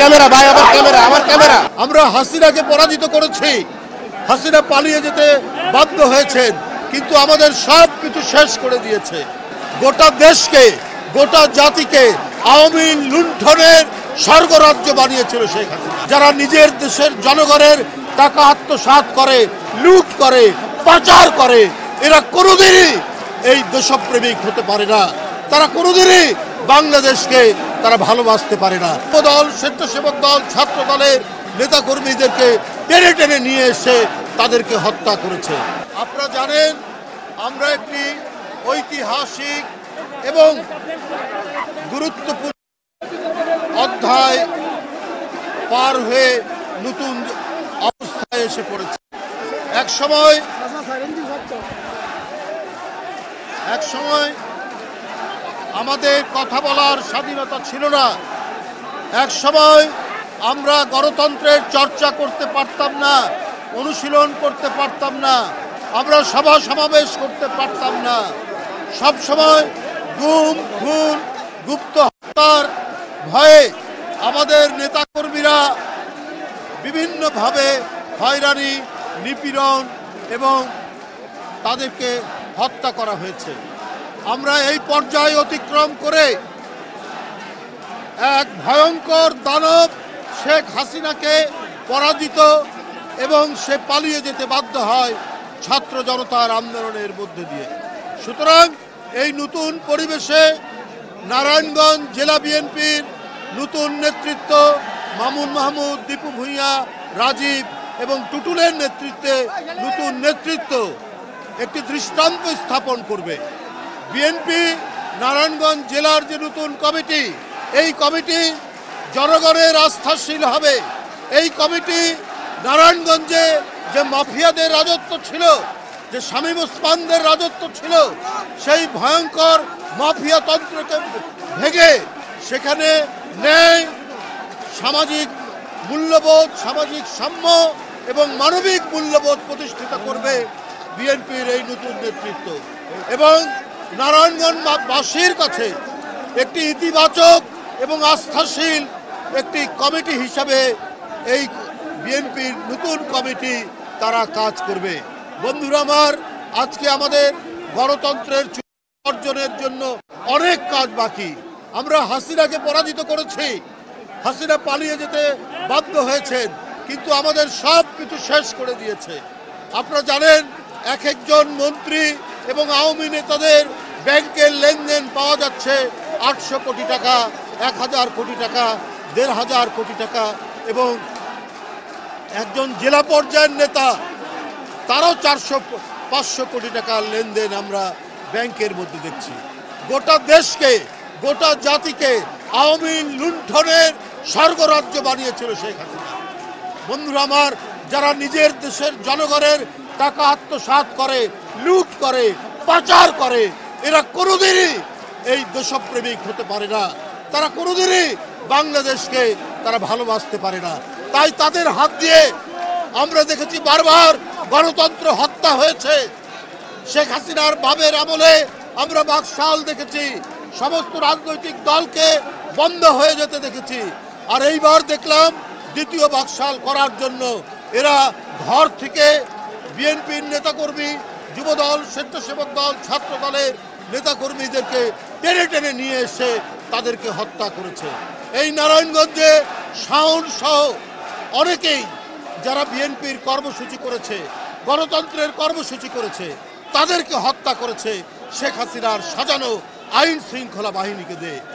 Camera ভাই, আমার camera, আমার ক্যামেরা। আমরা হাসিনাকে পরাজিত করেছি, হাসিনা পালিয়ে যেতে বাধ্য হয়েছেন, কিন্তু আমাদের সব কিছু শেষ করে দিয়েছে। গোটা দেশকে, গোটা জাতিকে আওয়ামী লুণ্ঠনের স্বর্গরাজ্য বানিয়েছিল শেখ হাসিনা। যারা নিজের দেশের জনগণের টাকা আত্মসাৎ করে, লুট করে, পাচার করে, এরা কোনোদিনই এই দেশপ্রেমিক হতে পারে না। তারা কোনোদিনই বাংলাদেশকে তারা ভালোবাসতে পারে না। দল, স্বেচ্ছাসেবক দল, ছাত্র দলের নেতাকর্মীদেরকে টেনে টেনে নিয়ে এসে তাদেরকে হত্যা করেছে। আপনারা জানেন, আমরা একটি ঐতিহাসিক এবং গুরুত্বপূর্ণ অধ্যায় পার হয়ে নতুন অবস্থায় এসে পড়েছে। এক সময় আমাদের কথা বলার স্বাধীনতা ছিল না। এক সময় আমরা গণতন্ত্রের চর্চা করতে পারতাম না, অনুশীলন করতে পারতাম না, আমরা সভা সমাবেশ করতে পারতাম না। সব সময় গুম, খুন, গুপ্ত হত্যার ভয়ে আমাদের নেতাকর্মীরা বিভিন্নভাবে হয়রানি, নিপীড়ন এবং তাদেরকে হত্যা করা হয়েছে। আমরা এই পর্যায়ে অতিক্রম করে এক ভয়ঙ্কর দানব শেখ হাসিনাকে পরাজিত এবং সে পালিয়ে যেতে বাধ্য হয় ছাত্র জনতার আন্দোলনের মধ্যে দিয়ে। সুতরাং এই নতুন পরিবেশে নারায়ণগঞ্জ জেলা বিএনপির নতুন নেতৃত্ব মামুন মাহমুদ, দীপু ভূঁইয়া, রাজীব এবং টুটুলের নেতৃত্বে নতুন নেতৃত্ব একটি দৃষ্টান্ত স্থাপন করবে। বিএনপি নারায়ণগঞ্জ জেলার যে নতুন কমিটি, এই কমিটি জনগণের আস্থাশীল হবে। এই কমিটি নারায়ণগঞ্জে যে মাফিয়াদের রাজত্ব ছিল, যে শামীম ওসমানদের রাজত্ব ছিল, সেই ভয়ঙ্কর মাফিয়া তন্ত্রকে ভেঙে সেখানে ন্যায়, সামাজিক মূল্যবোধ, সামাজিক সাম্য এবং মানবিক মূল্যবোধ প্রতিষ্ঠিত করবে বিএনপির এই নতুন নেতৃত্ব। এবং নারায়ণগঞ্জবাসীর কাছে একটি ইতিবাচক এবং আস্থাশীল একটি কমিটি হিসাবে এই বিএনপির নতুন কমিটি তারা কাজ করবে। বন্ধুরা আমার, আজকে আমাদের গণতন্ত্রের অর্জনের জন্য অনেক কাজ বাকি। আমরা হাসিনাকে পরাজিত করেছি, হাসিনা পালিয়ে যেতে বাধ্য হয়েছেন, কিন্তু আমাদের সব কিছু শেষ করে দিয়েছে। আপনারা জানেন, এক একজন মন্ত্রী এবং আওয়ামী নেতাদের ব্যাংকের লেনদেন পাওয়া যাচ্ছে 800 কোটি টাকা, 1000 কোটি টাকা, 1500 কোটি টাকা, এবং একজন জেলা পর্যায়ের নেতা তারও 400-500 কোটি টাকার লেনদেন আমরা ব্যাংকের মধ্যে দেখছি। গোটা দেশকে, গোটা জাতিকে আওয়ামী লুণ্ঠনের স্বর্গরাজ্য বানিয়েছিল শেখ হাসিনা। বন্ধুরা আমার, যারা নিজের দেশের জনগণের টাকা আত্মসাৎ করে, লুট করে, পাচার করে, এরা কোনোদিনই এই দেশপ্রেমিক হতে পারে না। তারা কোনোদিনই বাংলাদেশকে তারা ভালোবাসতে পারে না। তাই তাদের হাত দিয়ে আমরা দেখেছি বারবার গণতন্ত্র হত্যা হয়েছে। শেখ হাসিনার বাবের আমলে আমরা বাকশাল দেখেছি, সমস্ত রাজনৈতিক দলকে বন্ধ হয়ে যেতে দেখেছি। আর এইবার দেখলাম দ্বিতীয় বাকশাল করার জন্য এরা ঘর থেকে বিএনপির নেতাকর্মী, যুবদল, স্বেচ্ছাসেবক দল, ছাত্র দলের নেতাকর্মীদেরকে টেনে টেনে নিয়ে এসে তাদেরকে হত্যা করেছে। এই নারায়ণগঞ্জে শাওন সহ অনেকেই যারা বিএনপির কর্মসূচি করেছে, গণতন্ত্রের কর্মসূচি করেছে, তাদেরকে হত্যা করেছে শেখ হাসিনার সাজানো আইন শৃঙ্খলা বাহিনীকে দিয়ে।